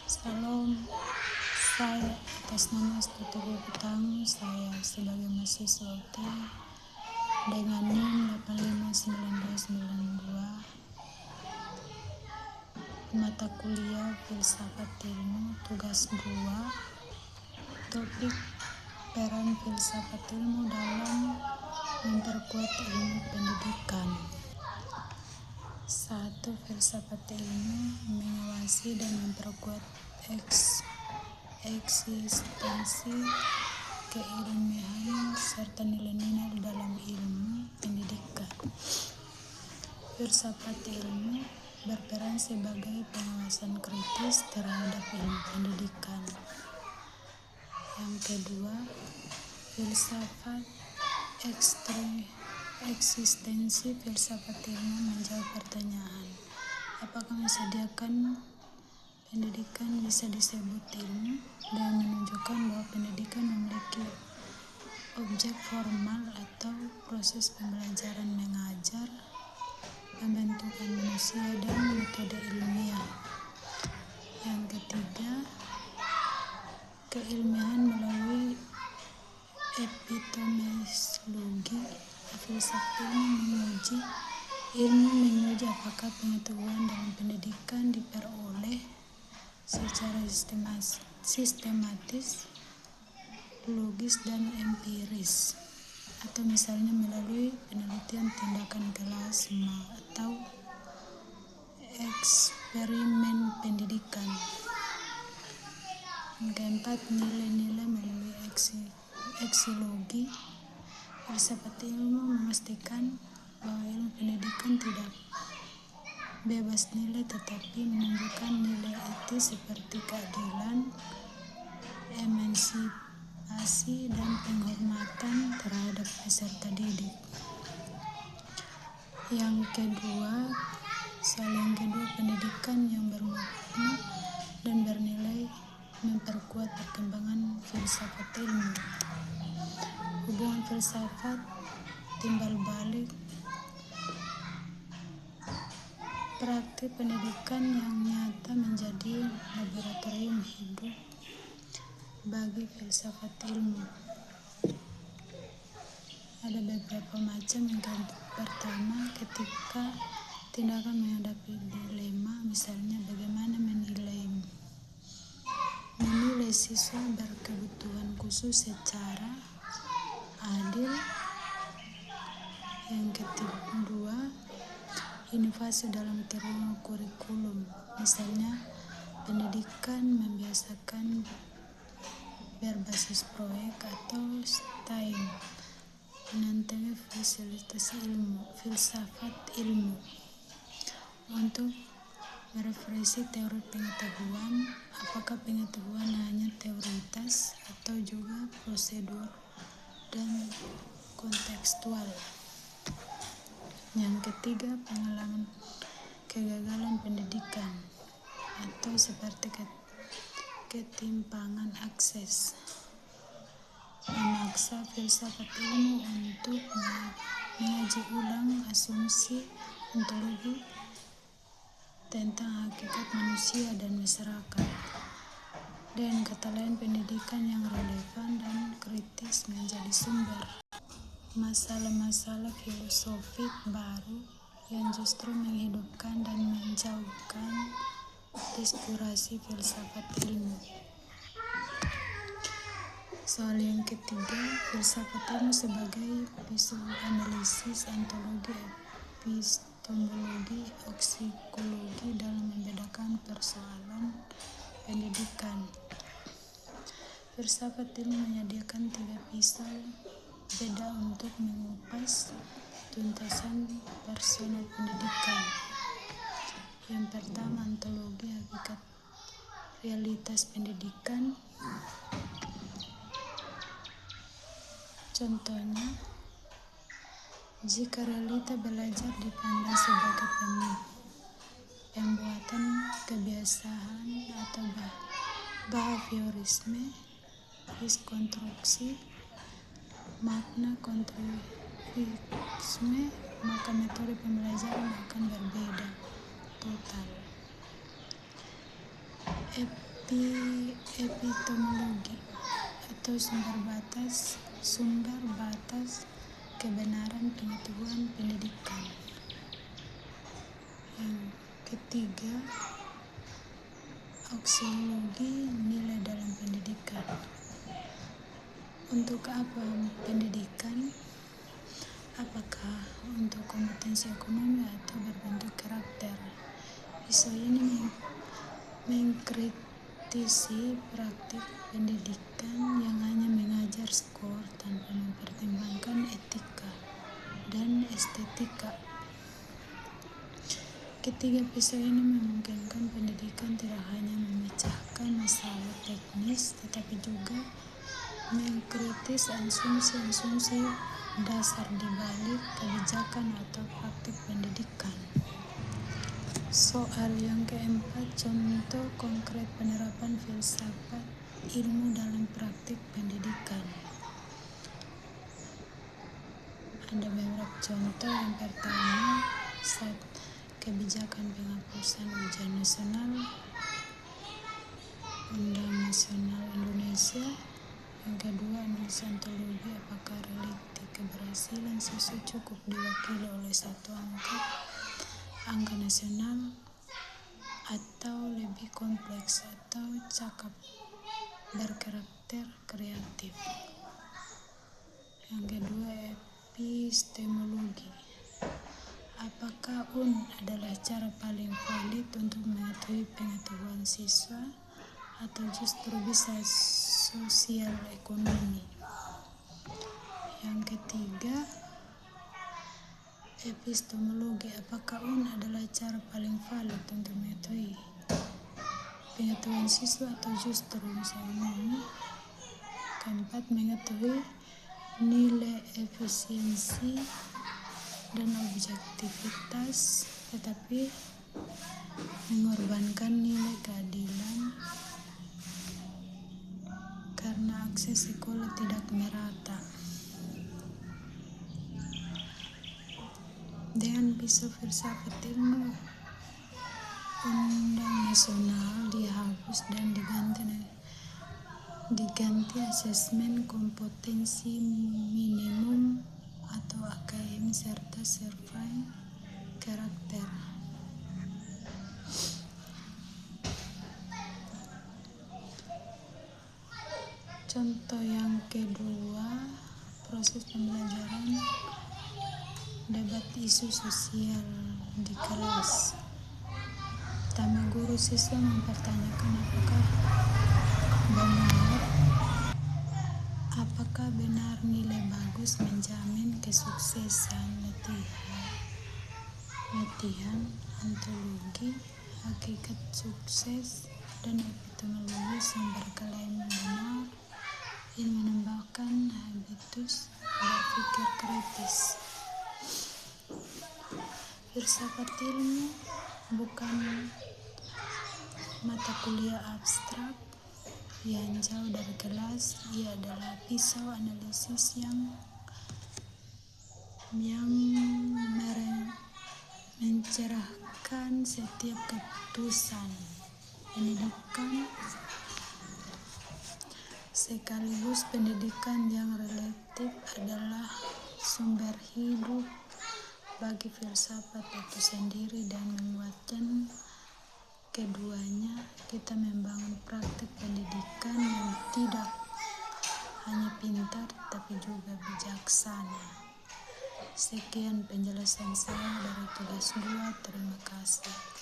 Salam, saya atas nama Stuti Petang, saya sebagai mahasiswa UT dengan NIM 859292 mata kuliah Filsafat Ilmu tugas 2, topik peran filsafat ilmu dalam memperkuat ilmu pendidikan. 1. Filsafat ilmu mengawasi dan memperkuat eksistensi keilmiahan serta nilai-nilai dalam ilmu pendidikan. Filsafat ilmu berperan sebagai pengawasan kritis terhadap ilmu pendidikan. Yang kedua, filsafat eksistensi filsafat ilmu menjawab pertanyaan, apakah mesediakan pendidikan bisa disebut ilmu, dan menunjukkan bahwa pendidikan memiliki objek formal atau proses pembelajaran mengajar, pembentukan manusia, dan metode ilmiah. Yang ketiga, keilmiahan melalui epistemologi. Filsafat ilmu menguji apakah pengetahuan dalam pendidikan diperoleh secara sistematis, logis, dan empiris, atau misalnya melalui penelitian tindakan kelas atau eksperimen pendidikan. Yang keempat, nilai-nilai melalui eksiologi. Filsafat ilmu memastikan bahwa ilmu pendidikan tidak bebas nilai tetapi menunjukkan nilai etis seperti keadilan, emansipasi, dan penghormatan terhadap peserta didik. Yang kedua, pendidikan yang bermakna dan bernilai memperkuat perkembangan filsafat ilmu. Hubungan filsafat timbal balik praktik pendidikan yang nyata menjadi laboratorium hidup bagi filsafat ilmu. Ada beberapa macam. Yang pertama, ketika tindakan menghadapi dilema, misalnya bagaimana menilai siswa berkebutuhan khusus secara adil. Yang kedua, inovasi dalam kurikulum, misalnya pendidikan membiasakan berbasis proyek atau STEM, menantang fasilitasi filsafat ilmu untuk merefleksi teori pengetahuan, apakah pengetahuan hanya teoritis atau juga prosedur dan kontekstual. Yang ketiga, pengalaman kegagalan pendidikan atau seperti ketimpangan akses memaksa filsafat ilmu untuk mengaji ulang asumsi ontologi tentang hakikat manusia dan masyarakat. Dan kata lain, pendidikan yang relevan dan kritis menjadi sumber masalah-masalah filosofik baru yang justru menghidupkan dan menjauhkan diskursi filsafat ilmu. Soal yang ketiga, filsafat ilmu sebagai pisau analisis ontologi, epistemologi, psikologi dalam membedakan persoalan pendidikan. Filsafat ilmu menyediakan 3 pisau beda untuk mengupas tuntasan personal pendidikan. Yang pertama, ontologi hakikat realitas pendidikan. Contohnya, jika realita belajar dipandang sebagai pembuatan kebiasaan atau behaviorisme, konstruksi makna konstruktivisme, maka metode pembelajaran akan berbeda total. epistemologi atau sumber batas kebenaran pengetahuan pendidikan. Yang ketiga, aksiologi nilai dalam pendidikan. Untuk apa pendidikan? Apakah untuk kompetensi ekonomi atau berbentuk karakter? Isu ini mengkritisi praktik pendidikan yang hanya mengajar skor tanpa mempertimbangkan etika dan estetika. Ketiga, pisau ini memungkinkan pendidikan tidak hanya memecahkan masalah teknis, tetapi juga mengkritis asumsi-asumsi dasar di balik kebijakan atau praktik pendidikan. Soal yang keempat, contoh konkret penerapan filsafat ilmu dalam praktik pendidikan. Ada beberapa contoh. Yang pertama, kebijakan penghapusan ujian nasional, Undang Nasional Indonesia. Yang kedua, analisis ontologi, apakah relasi keberhasilan siswa cukup diwakili oleh satu angka nasional atau lebih kompleks atau cakap berkarakter kreatif. Yang kedua, epistemologi, apakah adalah cara paling valid untuk mengetahui pengetahuan siswa atau justru bisa sosial ekonomi. Yang ketiga, epistemologi, apakah adalah cara paling valid untuk mengetahui pengetahuan siswa atau justru bisa ekonomi. Keempat, mengetahui nilai efisiensi dan objektivitas tetapi mengorbankan nilai keadilan karena akses sekolah tidak merata. Dengan pisau filsafat ilmu, Undang Nasional dihapus dan diganti asesmen kompetensi minimum atau AKM serta survei karakter. Contoh yang kedua, proses pembelajaran debat isu sosial di kelas. Pertama, guru siswa mempertanyakan apakah benar nilai bagus menjamin kesuksesan. Latihan ontologi, hakikat sukses, dan epistemologi sumber klaim benar. Ini menambahkan habitus berpikir kritis. Filsafat ilmu bukan mata kuliah abstrak yang jauh dari kelas. Ia adalah pisau analisis yang mencerahkan setiap keputusan pendidikan, sekaligus pendidikan yang relatif adalah sumber hidup bagi filsafat itu sendiri. Dan menguatkan keduanya, kita membangun praktik pendidikan yang tidak hanya pintar tapi juga bijaksana. Sekian penjelasan saya dari tugas 2. Terima kasih.